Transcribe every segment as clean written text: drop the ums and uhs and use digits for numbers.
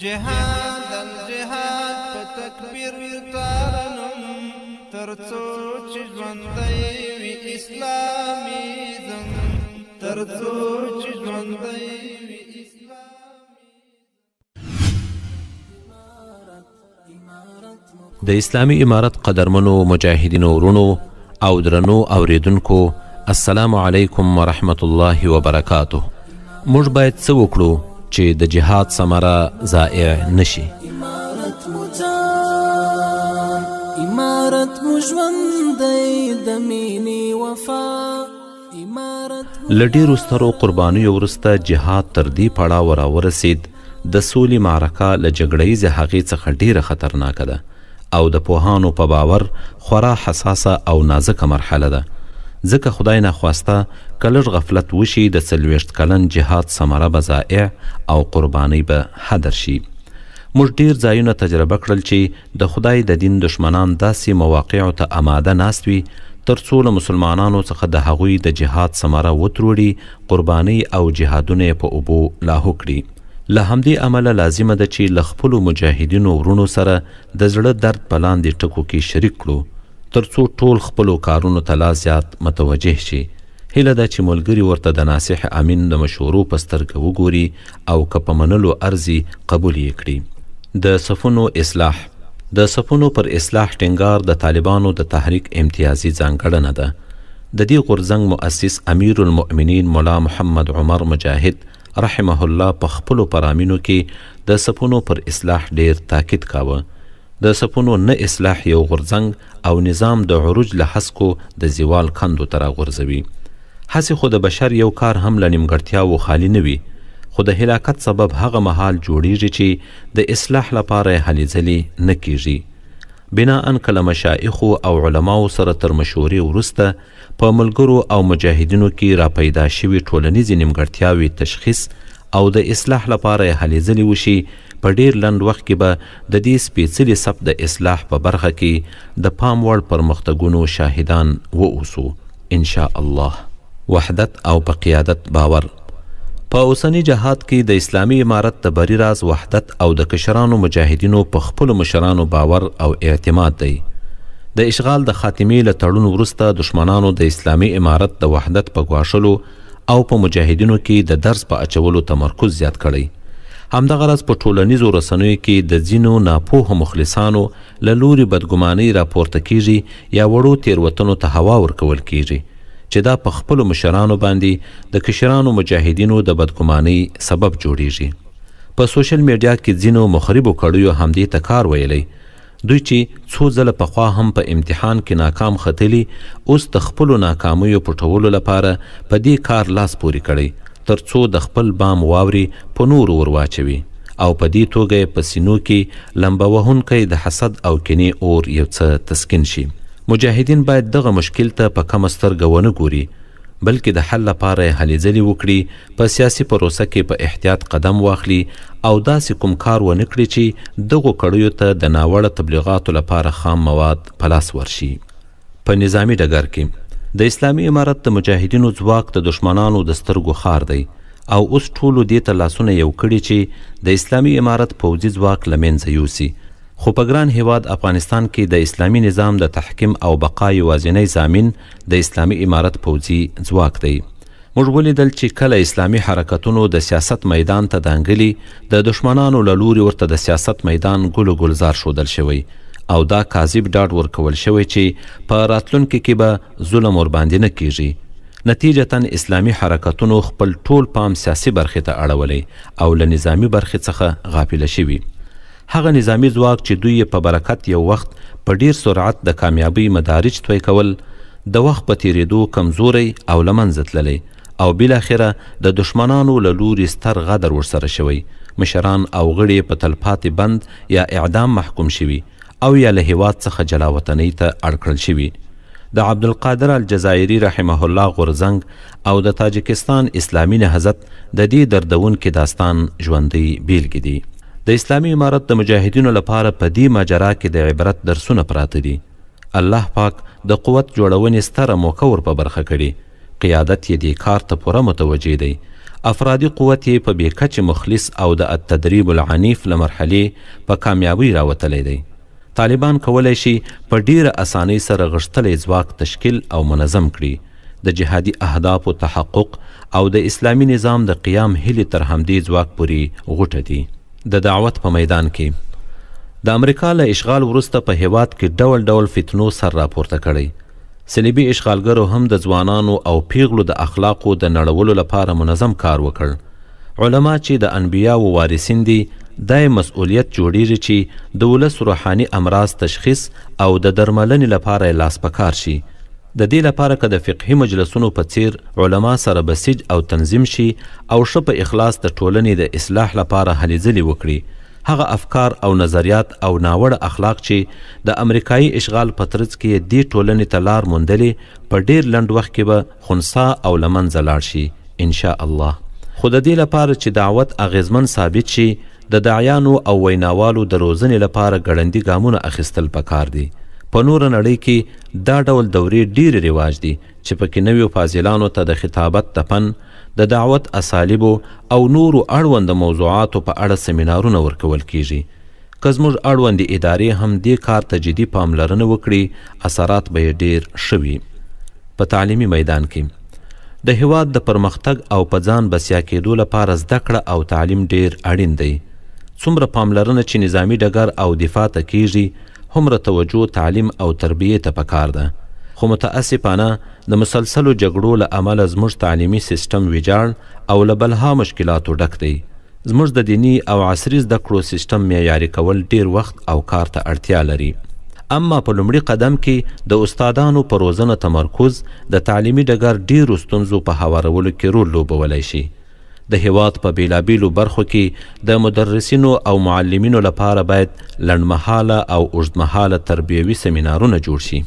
جهاد الجهاد په تکبیر تارنم ترڅو چې ژوندی وي اسلامیزم ترڅو چې ژوندی وي د اسلامي امارت قدرمنو مجاهدینو ورونو او درنو اوریدونکو السلام علیکم ورحمت الله وبرکاته. موږ باید څه وکړو چې د جهاد ثمره ضایع نشي؟ امارت مو ژوندی د مینې وفا له ډېرو سترو قربانیو وروسته جهاد تر دې پړاو راورسېد د سولې معرکه له جګړهیزې هغې څخه ډېره خطرناکه ده او د پوهانو په باور خورا حساسه او نازکه مرحله ده، ځکه خدای ناخواسته که لږ غفلت وشي د 40 کلن جهاد ثمره به ضایع او قربانۍ به هدر شي. موږ ډېر ځایونه تجربه کړل چې د خدای د دین دشمنان داسې مواقعو ته آماده ناست وي تر څو له مسلمانانو څخه د هغوی د جهاد ثمره وتروړي، قربانۍ او جهادونه یې په اوبو لاهو کړي. له همدې امله لازمه ده چې له خپلو مجاهدینو ورونو سره د زړه درد په لاندې ټکو کې شریک کړو تر څو ټول خپلو کارونو ته لا زیات متوجه شي. هیله ده چې ملګري ورته د ناصح امین د مشورو په سترګه وګوري او که په منلو ارزي قبول یې کړي. د صفونو اصلاح. د صفونو پر اصلاح ټینګار د طالبانو د تحریک امتیازي ځانګړنه ده. د دې غورځنګ مؤسس امیر المؤمنین مولا محمد عمر مجاهد رحمه الله په خپلو پرامینو کې د صفونو پر اصلاح ډیر تاکید کاوه. د صفونو نه اصلاح یو غورځنګ او نظام د عروج له هسکو د زوال کندو ته راغورځوي. هسې خو د بشر یو کار هم له نیمګړتیاوو خالي نه وي، خو د هلاکت سبب هغه مهال جوړیږي چې د اصلاح لپاره یې هلې ځلې نه کیږي. بناءً که له مشایخو او علماو سره تر مشورې وروسته په ملګرو او مجاهدینو کې راپیدا شوي ټولنیزې نیمګړتیاوې تشخیص او د اصلاح لپاره یې هلې ځلې وشي، په ډیر لنډ وخت کې به د دې سپېڅلي صف د اصلاح په برخه کې د پام وړ پرمختګونو شاهدان واوسو انشاء الله. وحدت او په قیادت باور. په اوسني جهاد کې د اسلامي امارت د بری راز وحدت او د کشرانو مجاهدینو په خپلو مشرانو باور او اعتماد دی. د اشغال د خاتمې له تړون وروسته دشمنانو د اسلامي امارت د وحدت په ګواښلو او په مجاهدینو کې د درس په اچولو تمرکز زیات کړی. همدغه راز په ټولنیزو رسنیو کې د ځینو ناپوهو مخلصانو له لوري بدګمانۍ راپورته کیږي یا وړو تیروتنو ته هوا ورکول کیږي چې دا په خپلو مشرانو باندې د کشرانو مجاهدینو د بدګمانۍ سبب جوړیږي. په سوشل میډیا کې ځینو مخربو کړیو همدې ته کار ویلی. دوی چې څو ځله پخوا هم په امتحان کې ناکام ختلی، اوس د خپلو ناکامیو پټولو لپاره په دې کار لاس پورې کړی تر څو د خپل بام واوري په نورو ورواچوي او په دې توګه یې په سینو کې لمبه وهونکی د حسد او کینې اور یو څه تسکین شي. مجاهدین باید دغه مشکل ته په کمه سترګه ونه ګوري، بلکې د حل لپاره یې هلې ځلې وکړي، په سیاسي پروسه کې په احتیاط قدم واخلي او داسې کوم کار ونه کړي چې دغو کړیو ته د ناوړه تبلیغاتو لپاره خام مواد په لاس ورشي. په نظامي ډګر کې د اسلامي امارت د مجاهدینو ځواک د دشمنانو د سترګو خار دی او اوس ټولو دې ته لاسونه یو کړي چې د اسلامي امارت پوځي ځواک له منځه یوسي. خو په ګران هیواد افغانستان کې د اسلامي نظام د تحکیم او بقا یوازینی ضامن د اسلامي امارت پوځي ځواک دی. موږ ولیدل چې کله اسلامي حرکتونو د سیاست میدان ته دانګلي، د دشمنانو له لوري ورته د سیاست میدان ګل و ګلزار ښودل شوی او دا کاذب ډاډ ورکول شوی چې په راتلونکي کې به ظلم ورباندې نه کیږي. نتیجتاً اسلامي حرکتونو خپل ټول پام سیاسي برخې ته اړولی او له نظامي برخې څخه غافله شوي. هغه نظامي ځواک چې دوی په برکت یو وخت په ډیر سرعت د کامیابی مدارج توی کول، د وخت په تیریدو کمزوری او له منځه تللی او بالاخره د دشمنانو له لوري ستر غدر ورسره شوی. مشران او غړي په تلپاتې بند یا اعدام محکوم شوي او یا له هیواد څخه جلا وطنۍ ته اړ کړل شوي. د عبدالقادر الجزایري رحمه الله غورځنګ او د تاجکستان اسلامي نهضت د دې دردونکي داستان ژوندۍ بیلګې دي. د اسلامي امارت د مجاهدینو لپاره په دې ماجرا کې د عبرت درسونه پراته دي. الله پاک د قوت جوړونې ستره موقع ور په برخه کړي. قیادت یې دې کار ته پوره متوجه دی افرادي قوت یې په بې کچې مخلص او د التدریب العنیف له مرحلې په کامیابۍ راوتلی دی. طالبان کولی شي په ډیره اسانۍ سره غښتلی ځواک تشکیل او منظم کړي. د جهادي اهدافو تحقق او د اسلامي نظام د قیام هیلې تر همدې ځواک پورې غوټه دي. د دعوت په میدان کې د امریکا له اشغال وروسته په هیواد کې ډول ډول فتنو سر راپورته کړی. صلیبي اشغالګرو هم د ځوانانو او پیغلو د اخلاقو د نړولو لپاره منظم کار وکړ. علما چې د انبیاو وارثین دي دای مسؤلیت جوړیږي چې د ولس روحاني امراض تشخیص او د درملنې لپاره لاس پکار شي. د دې لپاره که د فقهي مجلسونو په څیر علما سره بسیج او تنظیم شي او ښه په اخلاص د ټولنې د اصلاح لپاره هلې ځلې وکړي، هغه افکار او نظریات او ناوړه اخلاق چې د امریکایي اشغال په ترڅ کې دې ټولنې ته لار موندلې په ډیر لنډ وخت کې به خنثی او له منځه لاړ شي انشاء الله. خو د دې لپاره چې دعوت اغیزمن ثابت شي د داعیانو او ویناوالو د روزنې لپاره ګړندي ګامونه اخیستل پکار دي. په نوره نړۍ کې دا ډول دورې ډیر رواج دي چې پکې نویو فاضلانو ته د خطابت تپن، د دعوت اسالیبو او نورو اړوند موضوعاتو په اړه سیمینارونه ورکول کیږي. که زموږ اړوندې ادارې هم دې کار ته جدي پاملرنه وکړي، اثرات به یې ډیر ښه وي. په تعلیمي میدان کې د هیواد د پرمختګ او په ځان بسیا کېدو لپاره زده کړه او تعلیم ډیر اړین دی. څومره پاملرنه چې نظامی ډګر او دفاع ته کیږي، هومره توجه تعلیم او تربیې ته پکار ده. خو متاسفانه د مسلسلو جګړو له امله زموږ تعلیمي سیستم ویجاړ او له بلها مشکلاتو ډک دی. زموږ د دینی او عصري زده کړو سیستم معیاري کول ډیر وخت او کار ته اړتیا لري. اما په لومړي قدم کې د استادانو په روزنه تمرکز د تعلیمي ډګر ډیرو ستونزو په هوارولو کې رول لوبولی شي. د هیواد په بیلابیلو برخو کې د مدرسینو او معلمینو لپاره باید لنډمهاله او اوږدمهاله تربیوي سیمینارونه جوړ شي.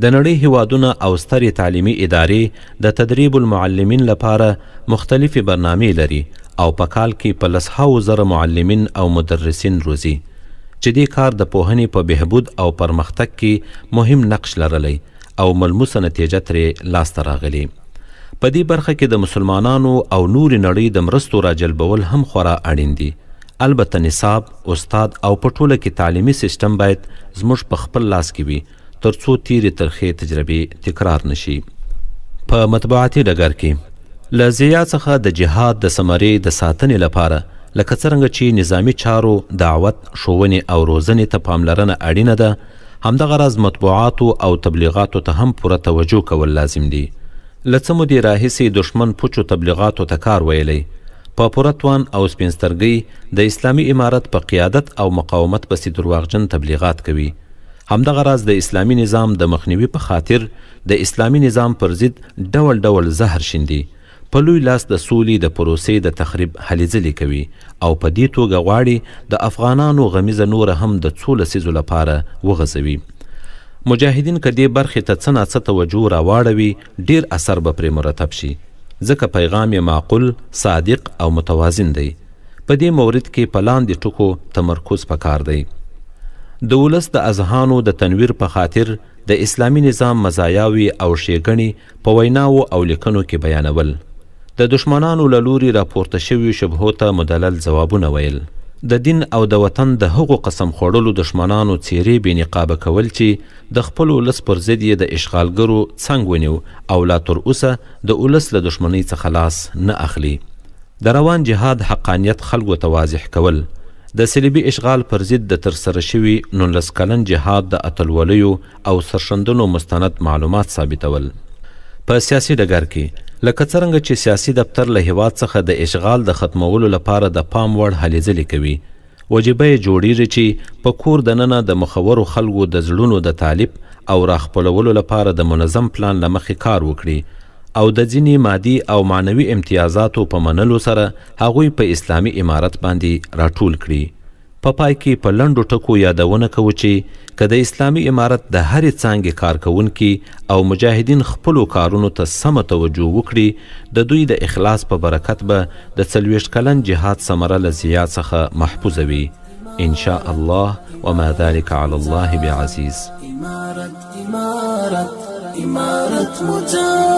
د نړۍ هیوادونه او سترې تعلیمي ادارې د تدریب المعلمین لپاره مختلفې برنامې لري او په کال کې په لسهاو زره معلمین او مدرسین روزي، چې دې کار د پوهنې په بهبود او پرمختګ کې مهم نقش لرلی او ملموسه نتیجه ترې لاسته راغلي. په دې برخه کې د مسلمانانو او نورې نړۍ د مرستو راجلبول هم خورا اړین دي. البته نصاب، استاد او په ټوله کې تعلیمي سیستم باید زموږ په خپل لاس کې وي ترڅو تیرې ترخې تجربې تکرار نشي. په مطبوعاتي ډګر کې له ضیاع څخه د جهاد د ثمرې د ساتنې لپاره لکه څرنګه چې نظامی چارو، دعوت، ښوونې او روزنې ته پاملرنه اړینه ده، همدغه راز مطبوعاتو او تبلیغاتو ته هم پوره توجه کول لازم دي. له څه مودې راهیسې دښمن پوچو تبلیغاتو ته کار ویلی، په پوره توان او سپینسترګۍ د اسلامي امارت په قیادت او مقاومت پسې درواغجن تبلیغات کوي. همدغه راز د اسلامي نظام د مخنیوي په خاطر د اسلامي نظام پر ضد ډول ډول زهر شیندي، په لوی لاس د سولې د پروسې د تخریب هلې ځلې کوي او په دې توګه غواړي د افغانانو غمیزه نوره هم د څو لسیزو لپاره وغځوي. مجاهدین که دې برخې ته څه ناڅه توجه راواړوي، ډیر اثر به پرې مرتب شي، ځکه پیغام یې معقول، صادق او متوازن دی. په دې مورد کې په لاندې ټکو تمرکز پکار دی. د ولس د اذهانو د تنویر په خاطر د اسلامي نظام مزایاوي او ښېګڼې په ویناو او لیکنو کې بیانول، د دشمنانو له لوري راپورته شویو شبهو ته مدلل ځوابونه ویل، د دین او د وطن د هغو قسم خوړلو دشمنانو څیرې بې نقابه کول چې د خپل ولس پر ضد یې د اشغالګرو څنګ ونیو او لا تر اوسه د ولس له دشمنۍ څخه لاس نه اخلي. د روان جهاد حقانیت خلکو ته واضح کول، د صلیبي اشغال پر ضد د ترسره شوي 19 کلن جهاد د اتلولیو او سرښندنو مستند معلومات ثابتول. په سیاسي ډګر کې لکه څرنګه چې سیاسي دفتر له هیواد څخه د اشغال د ختمولو لپاره د پام وړ هلې ځلې کوي، وجیبه یې جوړیږي چې په کور دننه د مخورو خلکو د زړونو د طالب او راخپلولو لپاره د منظم پلان له مخې کار وکړي او د ځینې مادي او معنوي امتیازاتو په منلو سره هغوی په اسلامي امارت باندې راټول کړي. په پای کې په لنډو ټکو یادونه کوو چې که د اسلامي امارت د هرې څانګې کارکوونکي او مجاهدین خپلو کارونو ته سمه توجه وکړي، د دوی د اخلاص په برکت به د 40 کلن جهاد ثمره له ضیاع څخه محفوظه وي ان شاء الله، وما ذلك على الله بعزيز. إمارة مجاهد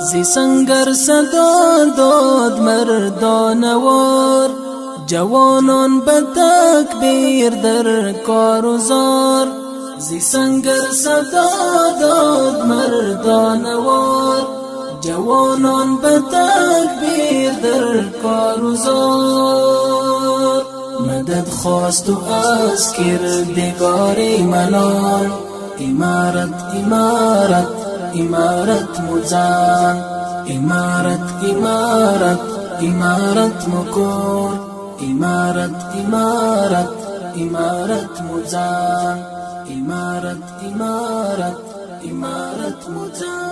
زی سنگر صدا داد مردانوار، جوانان به تکبیر در کار و زار. زی سنگر صدا داد مردانوار، جوانان به تکبیر در کار و زار. مدد خواست و از کردگار منان، امارت امارت امارت مزان. امارت امارت امارت مکور، امارت امارت امارت مزان. امارت امارت امارت مزان.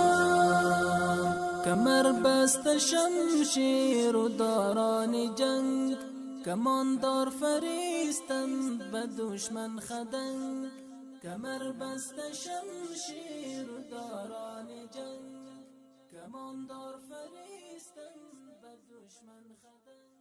کمر بست شمشیر و داران جنگ، کماندار فریستند به دشمن خدنگ. کمر بست شمشیر و داران جنگ، کماندار فریستند به دشمن خدنگ.